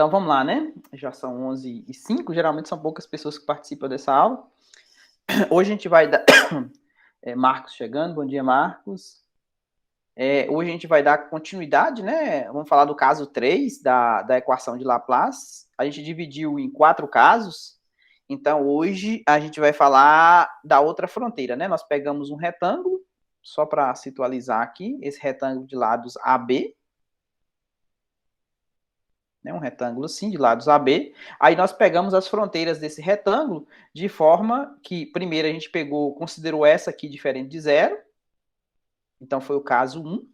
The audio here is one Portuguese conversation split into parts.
Então, vamos lá, né? Já são 11h05, geralmente são poucas pessoas que participam dessa aula. Hoje a gente vai dar... Marcos chegando, bom dia, Marcos. Hoje a gente vai dar continuidade, né? Vamos falar do caso 3 da equação de Laplace. A gente dividiu em 4 casos. Então, hoje a gente vai falar da outra fronteira, né? Nós pegamos um retângulo, só para situalizar aqui, esse retângulo de lados AB, né, um retângulo assim, de lados AB. Aí nós pegamos as fronteiras desse retângulo de forma que, primeiro, a gente considerou essa aqui diferente de zero. Então, foi o caso 1.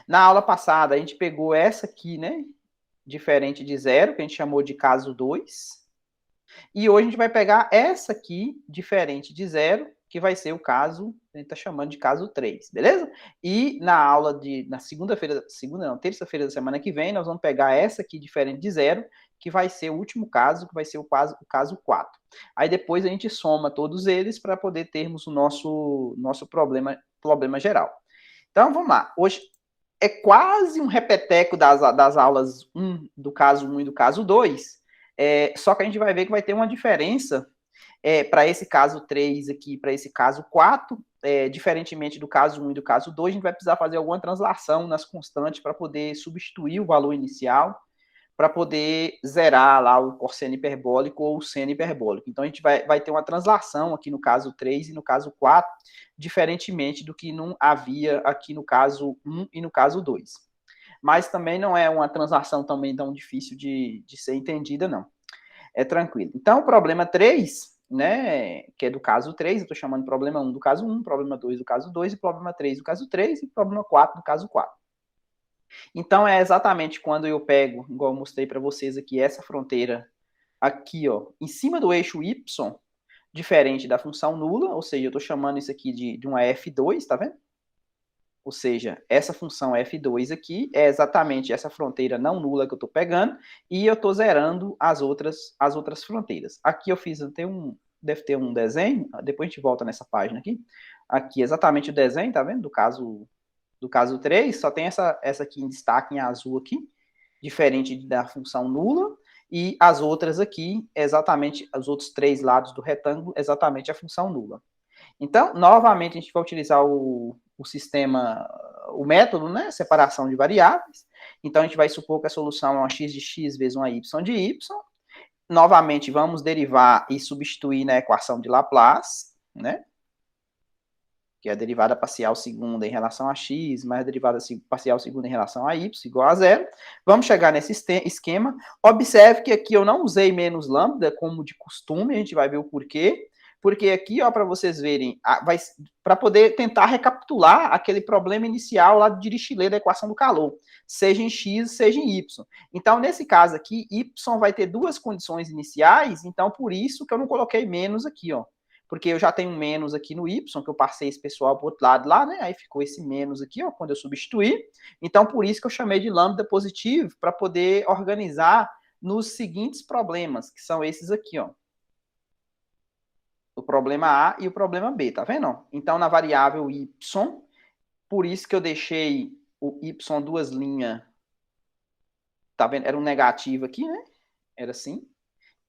Na aula passada, a gente pegou essa aqui, né, diferente de zero, que a gente chamou de caso 2. E hoje a gente vai pegar essa aqui, diferente de zero, que vai ser o caso, a gente está chamando de caso 3, beleza? E na aula na terça-feira da semana que vem, nós vamos pegar essa aqui, diferente de zero, que vai ser o último caso, que vai ser o caso 4. Aí depois a gente soma todos eles para poder termos o nosso problema geral. Então, vamos lá. Hoje é quase um repeteco das aulas do caso 1 e do caso 2, só que a gente vai ver que vai ter uma diferença para esse caso 3 aqui, para esse caso 4, diferentemente do caso 1 e do caso 2, a gente vai precisar fazer alguma translação nas constantes para poder substituir o valor inicial, para poder zerar lá o cosseno hiperbólico ou o seno hiperbólico. Então, a gente vai ter uma translação aqui no caso 3 e no caso 4, diferentemente do que não havia aqui no caso 1 e no caso 2. Mas também não é uma translação também tão difícil de ser entendida, não. É tranquilo. Então, o problema 3, né, que é do caso 3, eu estou chamando de problema 1 do caso 1, problema 2 do caso 2, e problema 3 do caso 3, e problema 4 do caso 4. Então, é exatamente quando eu pego, igual eu mostrei para vocês aqui, essa fronteira aqui, ó, em cima do eixo y, diferente da função nula, ou seja, eu estou chamando isso aqui de uma f2, tá vendo? Ou seja, essa função f2 aqui é exatamente essa fronteira não nula que eu estou pegando, e eu estou zerando as outras fronteiras. Aqui eu fiz deve ter um desenho, depois a gente volta nessa página aqui. Aqui exatamente o desenho, tá vendo? Do caso 3, só tem essa aqui em destaque em azul aqui, diferente da função nula, e as outras aqui, exatamente, os outros 3 lados do retângulo, exatamente a função nula. Então, novamente, a gente vai utilizar o sistema, o método, né, separação de variáveis. Então, a gente vai supor que a solução é uma x de x vezes uma y de y. Novamente, vamos derivar e substituir na equação de Laplace, né, que é a derivada parcial segunda em relação a x, mais a derivada parcial segunda em relação a y, igual a zero. Vamos chegar nesse esquema. Observe que aqui eu não usei menos lambda, como de costume, a gente vai ver o porquê. Porque aqui, ó, para vocês verem, para poder tentar recapitular aquele problema inicial lá de Dirichlet da equação do calor, seja em x, seja em y. Então, nesse caso aqui, y vai ter duas condições iniciais, então por isso que eu não coloquei menos aqui, ó. Porque eu já tenho um menos aqui no y, que eu passei esse pessoal para o outro lado lá, né? Aí ficou esse menos aqui, ó, quando eu substituir. Então, por isso que eu chamei de lambda positivo, para poder organizar nos seguintes problemas, que são esses aqui, ó. O problema A e o problema B, tá vendo? Então, na variável y, por isso que eu deixei o y duas linhas, tá vendo? Era um negativo aqui, né? Era assim.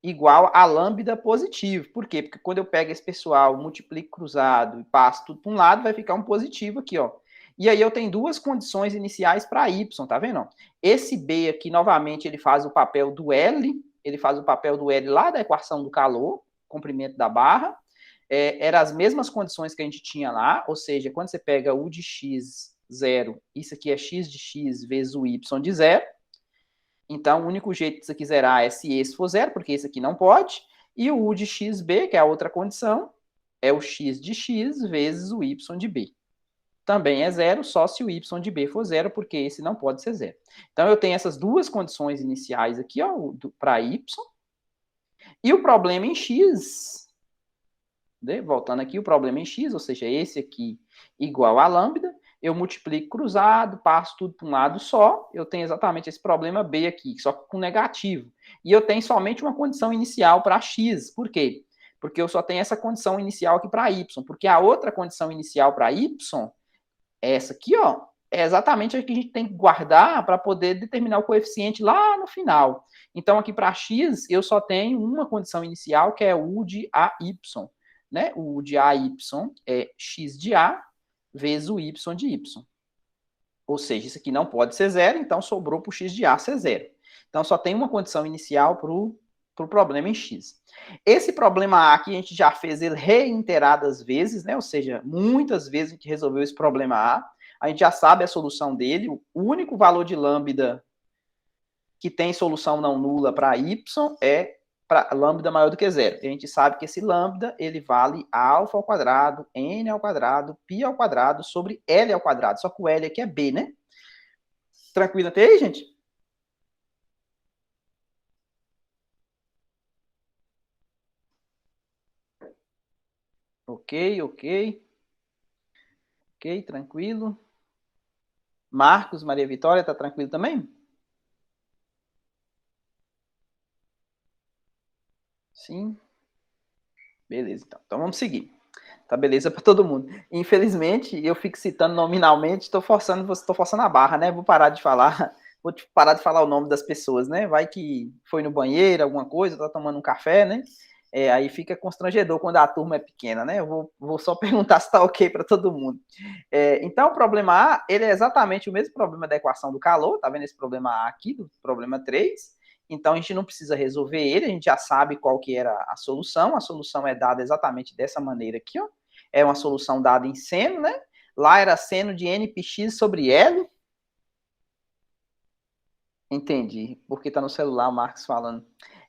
Igual a lambda positivo. Por quê? Porque quando eu pego esse pessoal, multiplico cruzado e passo tudo para um lado, vai ficar um positivo aqui, ó. E aí eu tenho duas condições iniciais para y, tá vendo? Esse B aqui, novamente, ele faz o papel do L, ele faz o papel do L lá da equação do calor, comprimento da barra. Eram as mesmas condições que a gente tinha lá, ou seja, quando você pega u de x, 0, isso aqui é x de x vezes o y de 0. Então, o único jeito de você quiser zerar é se esse for 0, porque esse aqui não pode. E o u de xb, que é a outra condição, é o x de x vezes o y de b. Também é 0, só se o y de b for 0, porque esse não pode ser 0. Então, eu tenho essas duas condições iniciais aqui, para y. E o problema em x, né? Voltando aqui, o problema em x, ou seja, esse aqui igual a lambda, eu multiplico cruzado, passo tudo para um lado só, eu tenho exatamente esse problema B aqui, só que com negativo. E eu tenho somente uma condição inicial para x. Por quê? Porque eu só tenho essa condição inicial aqui para y, porque a outra condição inicial para y, essa aqui, ó, é exatamente o que a gente tem que guardar para poder determinar o coeficiente lá no final. Então, aqui para x, eu só tenho uma condição inicial, que é o de AY. Né? O de AY é x de A vezes o y de y. Ou seja, isso aqui não pode ser zero, então sobrou para o x de A ser zero. Então, só tem uma condição inicial para o problema em x. Esse problema A aqui a gente já fez ele reiteradas vezes, né? Ou seja, muitas vezes a gente resolveu esse problema A. A gente já sabe a solução dele. O único valor de lambda que tem solução não nula para y é para lambda maior do que zero. E a gente sabe que esse lambda ele vale alfa ao quadrado, n ao quadrado, π ao quadrado sobre L ao quadrado. Só que o L aqui é B, né? Tranquilo até aí, gente? Ok, ok. Ok, tranquilo. Marcos, Maria Vitória, tá tranquilo também? Sim. Beleza, então. Então vamos seguir. Tá beleza para todo mundo. Infelizmente, eu fico citando nominalmente, estou forçando a barra, né? Vou parar de falar, vou parar de falar o nome das pessoas, né? Vai que foi no banheiro, alguma coisa, tá tomando um café, né? Aí fica constrangedor quando a turma é pequena, né? Eu vou só perguntar se está ok para todo mundo. Então, o problema A, ele é exatamente o mesmo problema da equação do calor, tá vendo esse problema A aqui, do problema 3. Então, a gente não precisa resolver ele, a gente já sabe qual que era a solução é dada exatamente dessa maneira aqui, ó. É uma solução dada em seno, né? Lá era seno de npx sobre L. Entendi, porque está no celular o Marcos falando.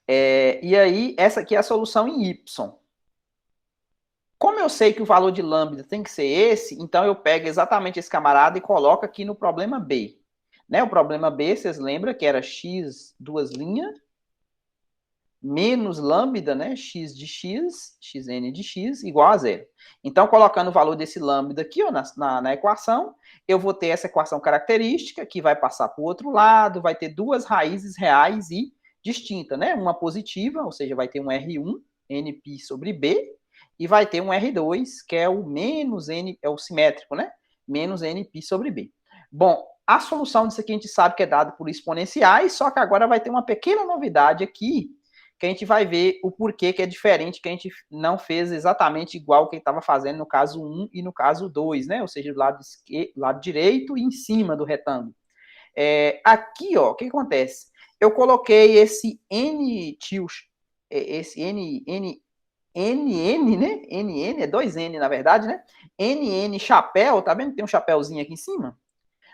E aí, essa aqui é a solução em Y. Como eu sei que o valor de lambda tem que ser esse, então eu pego exatamente esse camarada e coloco aqui no problema B. Né? O problema B, vocês lembram que era x, duas linhas, menos lambda, né? X de x, xn de x, igual a zero. Então, colocando o valor desse lambda aqui ó, na equação, eu vou ter essa equação característica, que vai passar para o outro lado, vai ter duas raízes reais e distintas, né? Uma positiva, ou seja, vai ter um R1, nπ sobre b, e vai ter um R2, que é o menos n, é o simétrico, né? Menos nπ sobre b. Bom, a solução disso aqui a gente sabe que é dada por exponenciais, só que agora vai ter uma pequena novidade aqui, que a gente vai ver o porquê que é diferente, que a gente não fez exatamente igual que estava fazendo no caso 1 e no caso 2, né? Ou seja, do lado direito e em cima do retângulo. Aqui, ó, o que acontece? Eu coloquei esse N tio, esse NN, né? NN, é 2N na verdade, né? NN chapéu, tá vendo? Tem um chapéuzinho aqui em cima.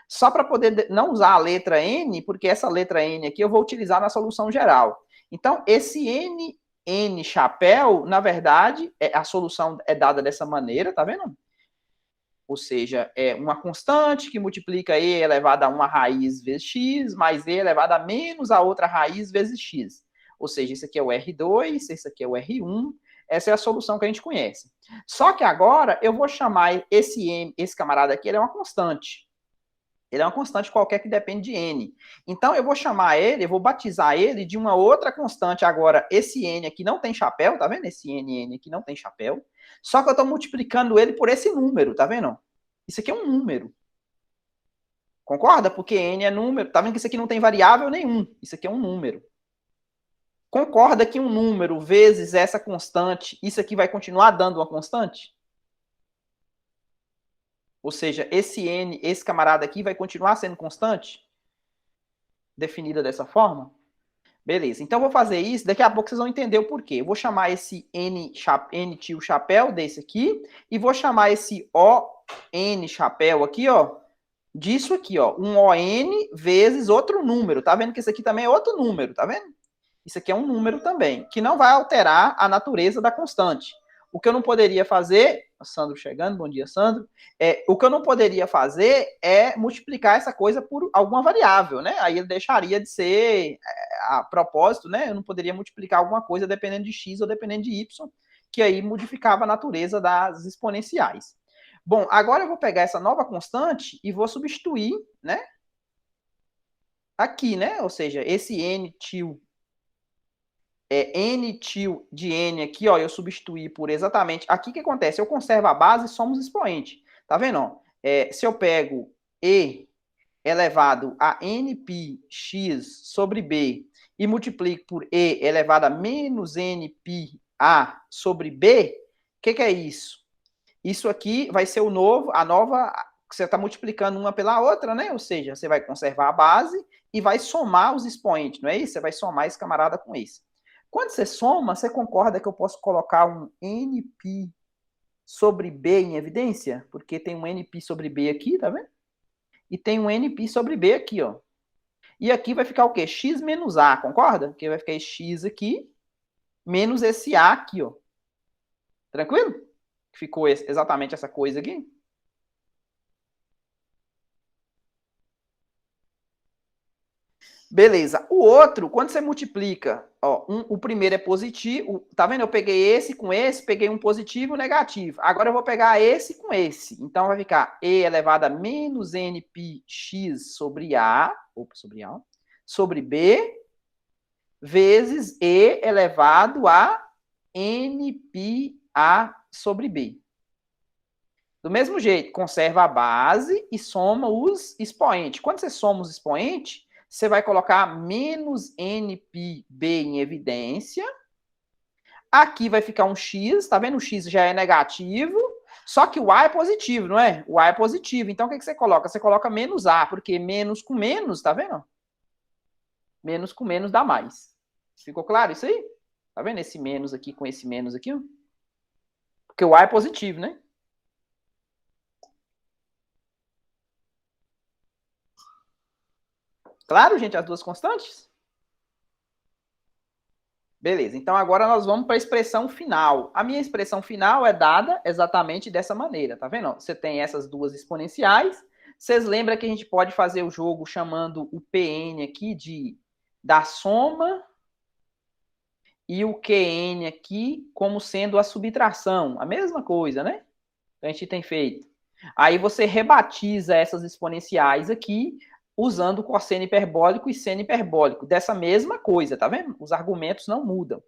Só para poder não usar a letra N, porque essa letra N aqui eu vou utilizar na solução geral. Então, esse N chapéu, na verdade, a solução é dada dessa maneira, tá vendo? Ou seja, é uma constante que multiplica E elevado a uma raiz vezes X, mais E elevado a menos a outra raiz vezes X. Ou seja, isso aqui é o R2, esse aqui é o R1, essa é a solução que a gente conhece. Só que agora eu vou chamar esse camarada aqui, ele é uma constante. Ele é uma constante qualquer que depende de n. Então, eu vou chamar ele, eu vou batizar ele de uma outra constante. Agora, esse n aqui não tem chapéu, tá vendo? Esse n aqui não tem chapéu. Só que eu estou multiplicando ele por esse número, tá vendo? Isso aqui é um número. Concorda? Porque n é número. Tá vendo que isso aqui não tem variável nenhum. Isso aqui é um número. Concorda que um número vezes essa constante, isso aqui vai continuar dando uma constante? Ou seja, esse n, esse camarada aqui vai continuar sendo constante? Definida dessa forma? Beleza, então eu vou fazer isso, daqui a pouco vocês vão entender o porquê. Eu vou chamar esse N tio chapéu desse aqui, e vou chamar esse ON chapéu aqui, ó, disso aqui, ó, um ON vezes outro número. Tá vendo que isso aqui também é outro número, tá vendo? Isso aqui é um número também, que não vai alterar a natureza da constante. O que eu não poderia fazer, Sandro chegando, bom dia, Sandro. O que eu não poderia fazer é multiplicar essa coisa por alguma variável, né? Aí ele deixaria de ser a propósito, né? Eu não poderia multiplicar alguma coisa dependendo de x ou dependendo de y, que aí modificava a natureza das exponenciais. Bom, agora eu vou pegar essa nova constante e vou substituir, né? Aqui, né? Ou seja, esse n tio n tio de n aqui, ó, eu substituí por exatamente... Aqui o que acontece? Eu conservo a base e somos expoente. Tá vendo? Ó? Se eu pego E elevado a nπx sobre B e multiplico por E elevado a menos nπa sobre B, o que é isso? Isso aqui vai ser a nova, que você está multiplicando uma pela outra, né? Ou seja, você vai conservar a base e vai somar os expoentes, não é isso? Você vai somar esse camarada com esse. Quando você soma, você concorda que eu posso colocar um nπ sobre B em evidência? Porque tem um nπ sobre B aqui, tá vendo? E tem um nπ sobre B aqui, ó. E aqui vai ficar o quê? X menos A, concorda? Porque vai ficar X aqui, menos esse A aqui, ó. Tranquilo? Ficou exatamente essa coisa aqui. Beleza. O outro, quando você multiplica, ó, o primeiro é positivo, tá vendo? Eu peguei esse com esse, peguei um positivo e um negativo. Agora eu vou pegar esse com esse. Então vai ficar E elevado a menos nπx sobre A, sobre B, vezes E elevado a nπa sobre B. Do mesmo jeito, conserva a base e soma os expoentes. Quando você soma os expoentes, você vai colocar menos nπb em evidência. Aqui vai ficar um x, tá vendo? O x já é negativo, só que o a é positivo, não é? O a é positivo. Então, o que você coloca? Você coloca menos a, porque menos com menos, tá vendo? Menos com menos dá mais. Ficou claro isso aí? Tá vendo esse menos aqui com esse menos aqui? Porque o a é positivo, né? Claro, gente, as duas constantes? Beleza, então agora nós vamos para a expressão final. A minha expressão final é dada exatamente dessa maneira, tá vendo? Você tem essas duas exponenciais. Vocês lembram que a gente pode fazer o jogo chamando o Pn aqui da soma e o Qn aqui como sendo a subtração. A mesma coisa, né? Que a gente tem feito. Aí você rebatiza essas exponenciais aqui usando cosseno hiperbólico e seno hiperbólico. Dessa mesma coisa, tá vendo? Os argumentos não mudam.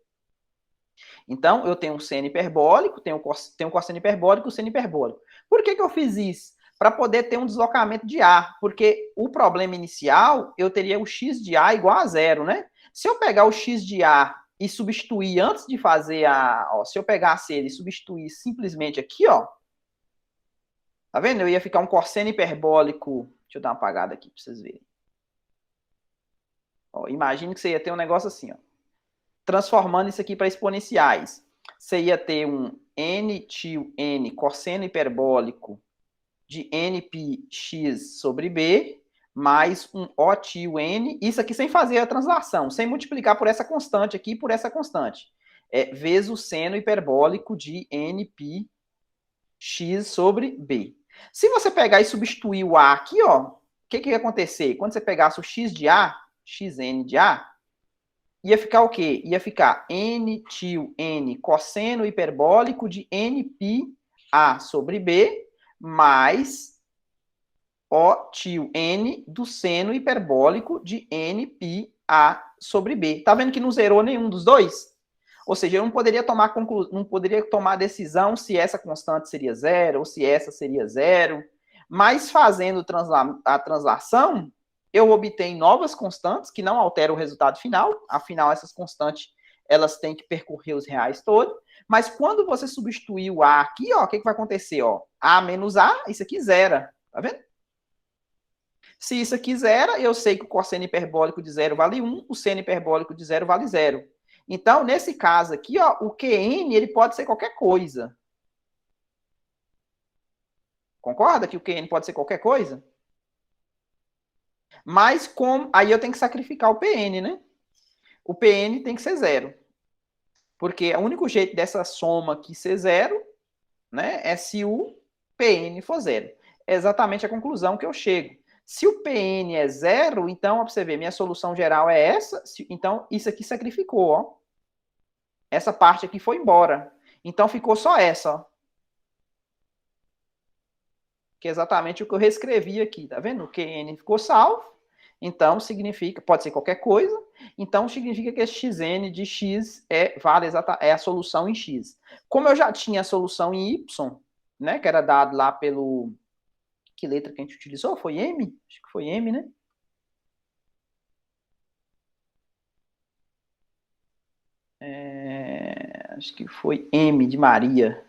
Então, eu tenho um seno hiperbólico, tenho um cosseno hiperbólico e um seno hiperbólico. Por que eu fiz isso? Para poder ter um deslocamento de A. Porque o problema inicial, eu teria o x de A igual a zero, né? Se eu pegar o x de A e substituir antes de fazer se eu pegasse ele e substituir simplesmente aqui, ó. Tá vendo? Eu ia ficar um cosseno hiperbólico. Deixa eu dar uma apagada aqui para vocês verem. Ó, imagine que você ia ter um negócio assim, ó. Transformando isso aqui para exponenciais. Você ia ter um n tio n cosseno hiperbólico de nπx sobre b, mais um o tio n, isso aqui sem fazer a translação, sem multiplicar por essa constante aqui por essa constante. Vezes o seno hiperbólico de nπx sobre b. Se você pegar e substituir o a aqui, ó, o que ia acontecer? Quando você pegasse o x de a, xn de a, ia ficar o quê? Ia ficar n tio n cosseno hiperbólico de nπa sobre b, mais o tio n do seno hiperbólico de nπa sobre b. Tá vendo que não zerou nenhum dos dois? Ou seja, eu não poderia tomar decisão se essa constante seria zero ou se essa seria zero. Mas fazendo a translação, eu obtenho novas constantes que não alteram o resultado final. Afinal, essas constantes elas têm que percorrer os reais todos. Mas quando você substituir o A aqui, ó, o que vai acontecer? Ó? A menos A, isso aqui zera. Tá vendo? Se isso aqui zera, eu sei que o cosseno hiperbólico de zero vale 1, o seno hiperbólico de zero vale 0. Então, nesse caso aqui, ó, o QN ele pode ser qualquer coisa. Concorda que o QN pode ser qualquer coisa? Mas aí eu tenho que sacrificar o PN, né? O PN tem que ser zero. Porque o único jeito dessa soma aqui ser zero, né, é se o PN for zero. É exatamente a conclusão que eu chego. Se o PN é zero, então, ó, pra você ver, minha solução geral é essa. Então, isso aqui sacrificou, ó. Essa parte aqui foi embora. Então, ficou só essa, ó. Que é exatamente o que eu reescrevi aqui, tá vendo? O QN ficou salvo. Então, significa, pode ser qualquer coisa. Então, significa que esse xn de x é a solução em x. Como eu já tinha a solução em y, né, que era dado lá pelo Que letra que a gente utilizou? Foi M? Acho que foi M, né? Acho que foi M de Maria.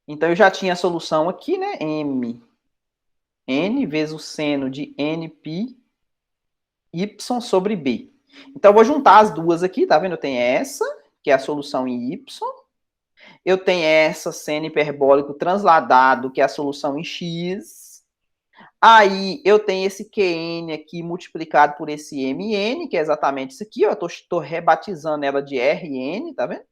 Então, eu já tinha a solução aqui, né? M. N vezes o seno de NP Y sobre B. Então, eu vou juntar as duas aqui, tá vendo? Eu tenho essa, que é a solução em Y. Eu tenho essa seno hiperbólico transladado, que é a solução em X. Aí, eu tenho esse QN aqui multiplicado por esse MN, que é exatamente isso aqui. Ó, eu estou rebatizando ela de RN, tá vendo?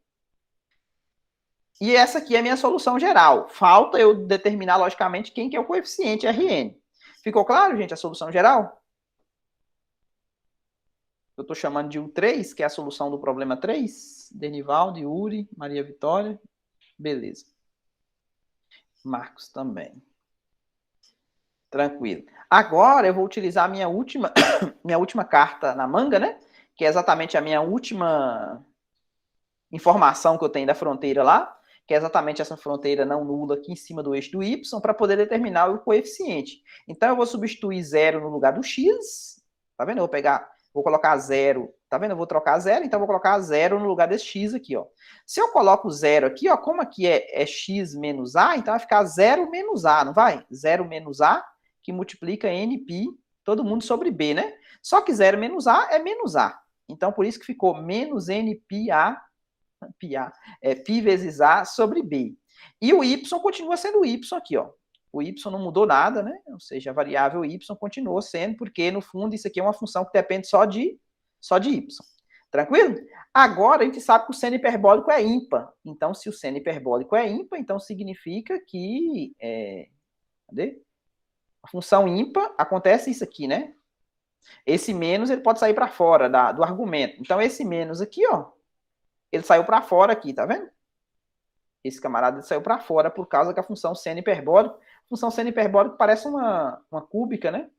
E essa aqui é a minha solução geral. Falta eu determinar, logicamente, quem que é o coeficiente Rn. Ficou claro, gente, a solução geral? Eu estou chamando de U3, que é a solução do problema 3. Denivaldo, Yuri, Maria Vitória. Beleza. Marcos também. Tranquilo. Agora eu vou utilizar a minha última, minha última carta na manga, né? Que é exatamente a minha última informação que eu tenho da fronteira lá, que é exatamente essa fronteira não nula aqui em cima do eixo do y, para poder determinar o coeficiente. Então, eu vou substituir zero no lugar do x, tá vendo? Eu vou colocar zero, tá vendo? Eu vou trocar zero, então eu vou colocar zero no lugar desse x aqui, ó. Se eu coloco zero aqui, ó, como aqui é x menos a, então vai ficar zero menos a, não vai? Zero menos a, que multiplica nπ, todo mundo sobre b, né? Só que zero menos a é menos a. Então, por isso que ficou menos nπa π vezes A sobre B. E o Y continua sendo o Y aqui, ó. O Y não mudou nada, né? Ou seja, a variável Y continuou sendo, porque no fundo isso aqui é uma função que depende só de Y. Tranquilo? Agora a gente sabe que o seno hiperbólico é ímpar. Então, se o seno hiperbólico é ímpar, então significa que cadê? A função ímpar acontece isso aqui, né? Esse menos ele pode sair para fora do argumento. Então, esse menos aqui, ó, ele saiu para fora aqui, tá vendo? Esse camarada saiu para fora por causa que a função seno hiperbólico, a função seno hiperbólico parece uma cúbica, né?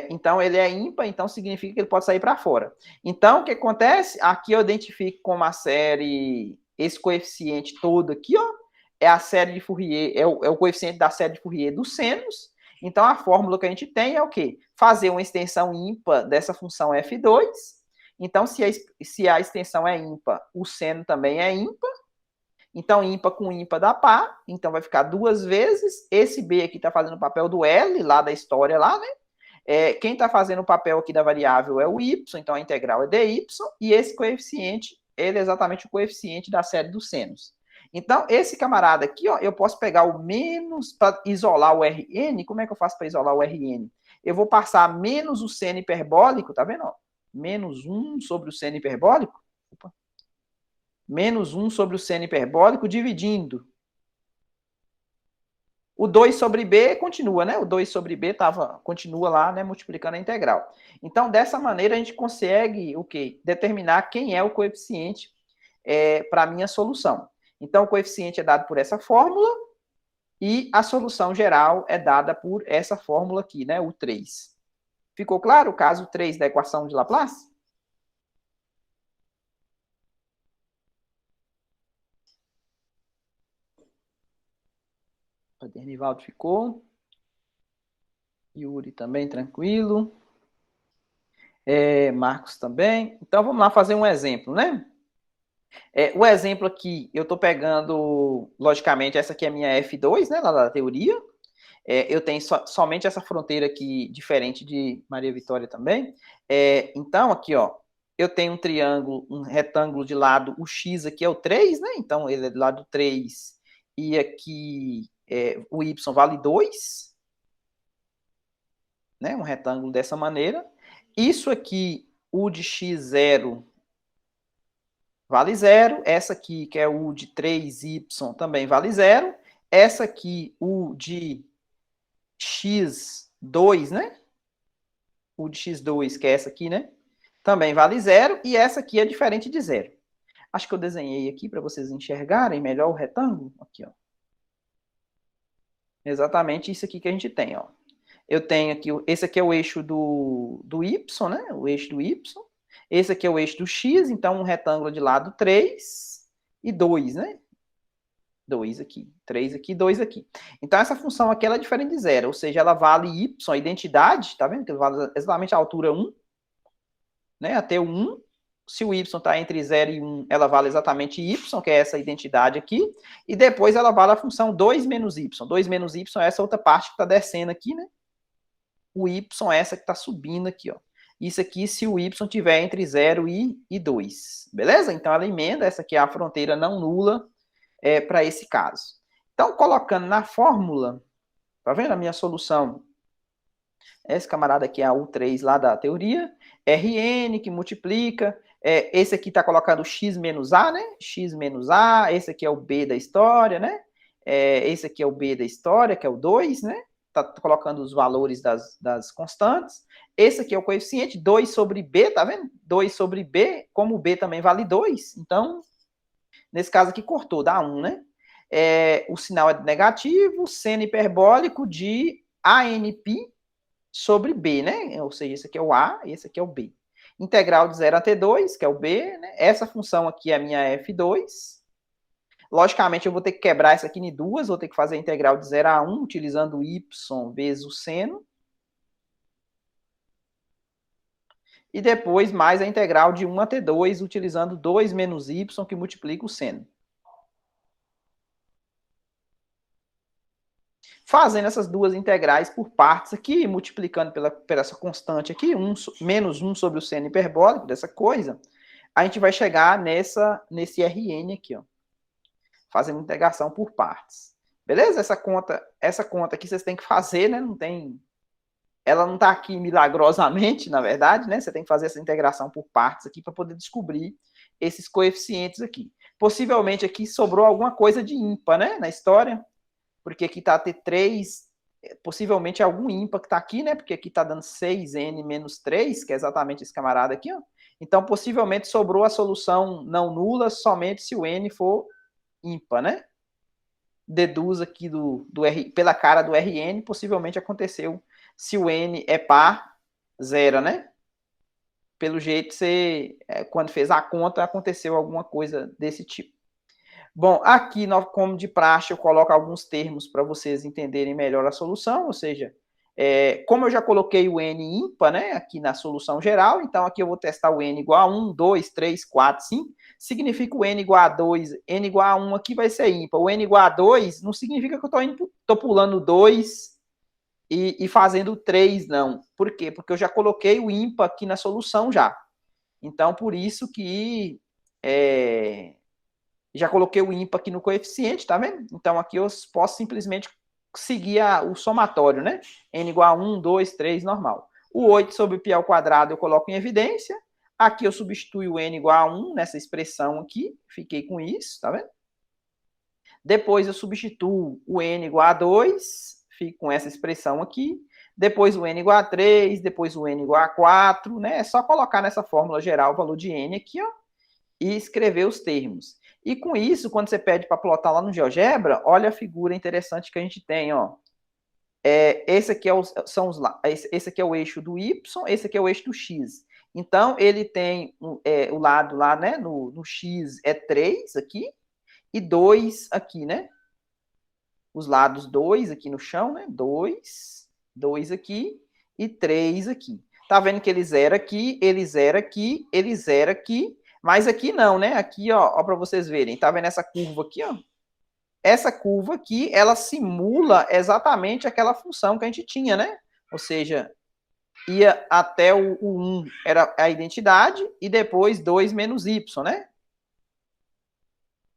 Então, ele é ímpar, então significa que ele pode sair para fora. Então, o que acontece? Aqui eu identifico como a série, esse coeficiente todo aqui, ó, é a série de Fourier, é o coeficiente da série de Fourier dos senos. Então, a fórmula que a gente tem é o quê? Fazer uma extensão ímpar dessa função f2. Então, se a extensão é ímpar, o seno também é ímpar. Então, ímpar com ímpar dá par. Então, vai ficar duas vezes. Esse B aqui está fazendo o papel do L, lá da história, lá, né? Quem está fazendo o papel aqui da variável é o Y, então a integral é dy. E esse coeficiente, ele é exatamente o coeficiente da série dos senos. Então, esse camarada aqui, ó, eu posso pegar o menos para isolar o Rn. Como é que eu faço para isolar o Rn? Eu vou passar menos o seno hiperbólico, tá vendo? Ó? Menos 1 sobre o seno hiperbólico. Opa. Menos 1 sobre o seno hiperbólico dividindo. O 2 sobre B continua, né? O 2 sobre B continua lá, né? Multiplicando a integral. Então, dessa maneira, a gente consegue o quê? Determinar quem é o coeficiente para a minha solução. Então, o coeficiente é dado por essa fórmula e a solução geral é dada por essa fórmula aqui, né? O 3. Ficou claro o caso 3 da equação de Laplace? O Dernivaldo ficou. Yuri também, tranquilo. Marcos também. Então, vamos lá fazer um exemplo, né? O exemplo aqui, eu estou pegando, logicamente, essa aqui é a minha F2, né, lá da teoria. Eu tenho somente essa fronteira aqui, diferente de Maria Vitória também. Então, aqui, ó, eu tenho um triângulo, um retângulo de lado, o X aqui é o 3, né? Então, ele é do lado 3, e aqui o Y vale 2, né? Um retângulo dessa maneira. Isso aqui, U de x0 vale 0. Essa aqui, que é U de 3y, também vale 0. Essa aqui, U de x2, né? U de x2, que é essa aqui, né? Também vale 0. E essa aqui é diferente de 0. Acho que eu desenhei aqui para vocês enxergarem melhor o retângulo. Aqui, ó. Exatamente isso aqui que a gente tem, ó. Eu tenho aqui, esse aqui é o eixo do y, né? O eixo do y. Esse aqui é o eixo do x, então um retângulo de lado 3 e 2, né? 2 aqui, 3 aqui, 2 aqui. Então, essa função aqui ela é diferente de zero, ou seja, ela vale y, a identidade, tá vendo? Que vale exatamente a altura 1, né, até o 1. Se o y está entre 0 e 1, ela vale exatamente y, que é essa identidade aqui, e depois ela vale a função 2 menos y. 2 menos y é essa outra parte que está descendo aqui, né? O y é essa que está subindo aqui, ó. Isso aqui se o y tiver entre 0 e 2, beleza? Então, ela emenda, essa aqui é a fronteira não nula para esse caso. Então, colocando na fórmula, tá vendo a minha solução? Esse camarada aqui é a U3 lá da teoria, Rn que multiplica, esse aqui está colocando x menos a, né? X menos a, esse aqui é o B da história, né? Esse aqui é o B da história, que é o 2, né? Tá colocando os valores das constantes. Esse aqui é o coeficiente, 2 sobre B, tá vendo? 2 sobre B, como o B também vale 2, então, nesse caso aqui cortou, dá 1, né? O sinal é negativo, seno hiperbólico de ANπ sobre B, né? Ou seja, esse aqui é o A e esse aqui é o B. Integral de 0 até 2, que é o B, né? Essa função aqui é a minha F2. Logicamente, eu vou ter que quebrar essa aqui em duas, vou ter que fazer a integral de 0 a 1, utilizando y vezes o seno. E depois mais a integral de 1 até 2, utilizando 2 menos y, que multiplica o seno. Fazendo essas duas integrais por partes aqui, multiplicando pela essa constante aqui, menos 1 sobre o seno hiperbólico dessa coisa, a gente vai chegar nesse Rn aqui, ó. Fazendo integração por partes. Beleza? Essa conta aqui vocês têm que fazer, né? Ela não está aqui milagrosamente, na verdade, né? Você tem que fazer essa integração por partes aqui para poder descobrir esses coeficientes aqui. Possivelmente aqui sobrou alguma coisa de ímpar, né? Na história, porque aqui está T3, possivelmente algum ímpar que está aqui, né? Porque aqui está dando 6n menos 3, que é exatamente esse camarada aqui, ó. Então, possivelmente sobrou a solução não nula somente se o n for ímpar, né? Deduz aqui pela cara do Rn, possivelmente aconteceu se o n é par, zero, né? Pelo jeito, você, quando fez a conta, aconteceu alguma coisa desse tipo. Bom, aqui, como de praxe, eu coloco alguns termos para vocês entenderem melhor a solução, ou seja, como eu já coloquei o n ímpar, né, aqui na solução geral, então aqui eu vou testar o n igual a 1, 2, 3, 4, 5, significa o n igual a 2, n igual a 1 aqui vai ser ímpar, o n igual a 2 não significa que eu estou pulando 2 e fazendo 3, não. Por quê? Porque eu já coloquei o ímpar aqui na solução já. Então, por isso que já coloquei o ímpar aqui no coeficiente, tá vendo? Então, aqui eu posso simplesmente seguir o somatório, né? N igual a 1, 2, 3, normal. O 8 sobre π ao quadrado eu coloco em evidência. Aqui eu substituo o n igual a 1 nessa expressão aqui. Fiquei com isso, tá vendo? Depois eu substituo o n igual a 2. Fico com essa expressão aqui. Depois o n igual a 3. Depois o n igual a 4. Né? É só colocar nessa fórmula geral o valor de n aqui, ó. E escrever os termos. E com isso, quando você pede para plotar lá no GeoGebra, olha a figura interessante que a gente tem, ó. Esse aqui esse aqui é o eixo do Y, esse aqui é o eixo do X. Então, ele tem o lado lá, né, no X é 3 aqui, e 2 aqui, né? Os lados 2 aqui no chão, né? 2 aqui e 3 aqui. Tá vendo que ele zera aqui, ele zera aqui, ele zera aqui, mas aqui não, né? Aqui, ó para vocês verem, tá vendo essa curva aqui, ó? Essa curva aqui, ela simula exatamente aquela função que a gente tinha, né? Ou seja, ia até o 1, era a identidade, e depois 2 menos y, né?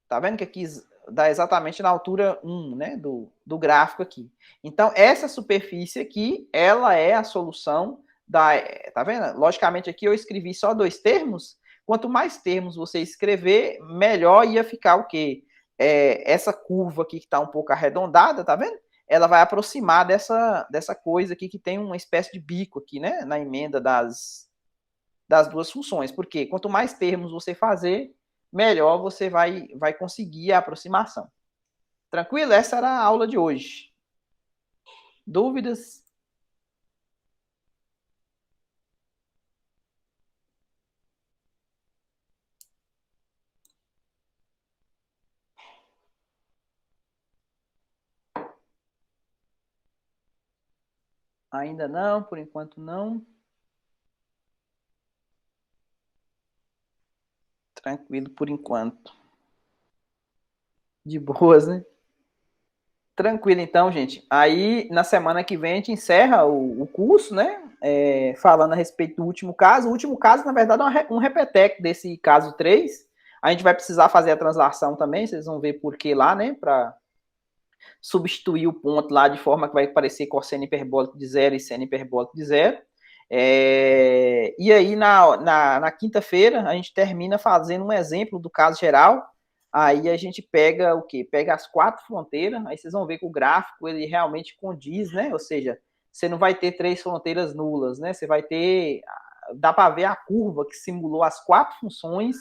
Tá vendo que aqui dá exatamente na altura 1, né? Do gráfico aqui. Então, essa superfície aqui, ela é a solução tá vendo? Logicamente, aqui eu escrevi só 2 termos. Quanto mais termos você escrever, melhor ia ficar o quê? Essa curva aqui que está um pouco arredondada, tá vendo? Ela vai aproximar dessa coisa aqui que tem uma espécie de bico aqui, né? Na emenda das duas funções. Porque quanto mais termos você fazer, melhor você vai conseguir a aproximação. Tranquilo? Essa era a aula de hoje. Dúvidas? Ainda não, por enquanto não. Tranquilo por enquanto. De boas, né? Tranquilo, então, gente. Aí, na semana que vem, a gente encerra o curso, né? Falando a respeito do último caso. O último caso, na verdade, é um repeteco desse caso 3. A gente vai precisar fazer a translação também, vocês vão ver por que lá, né? Para substituir o ponto lá de forma que vai parecer cosseno hiperbólico de zero e seno hiperbólico de zero. E aí, na quinta-feira, a gente termina fazendo um exemplo do caso geral. Aí a gente pega o quê? Pega as 4 fronteiras, aí vocês vão ver que o gráfico ele realmente condiz, né? Ou seja, você não vai ter 3 fronteiras nulas, né? Você vai ter. Dá para ver a curva que simulou as 4 funções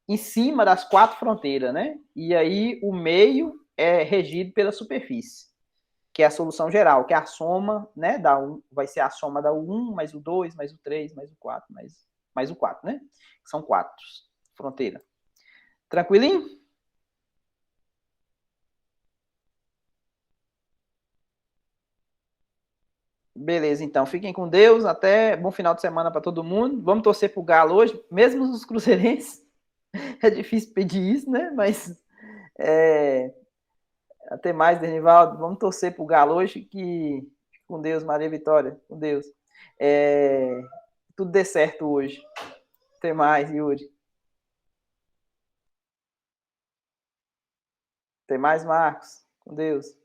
em cima das 4 fronteiras, né? E aí o meio é regido pela superfície, que é a solução geral, que é a soma, né? Vai ser a soma da 1 mais o 2 mais o 3 mais o 4 mais o 4, né? São 4 fronteiras. Tranquilinho? Beleza, então. Fiquem com Deus. Até bom final de semana para todo mundo. Vamos torcer pro Galo hoje, mesmo os cruzeirenses. É difícil pedir isso, né? Mas até mais, Denivaldo. Vamos torcer pro Galo hoje. Com Deus, Maria Vitória. Com Deus. É... Tudo dê certo hoje. Até mais, Yuri. Até mais, Marcos. Com Deus.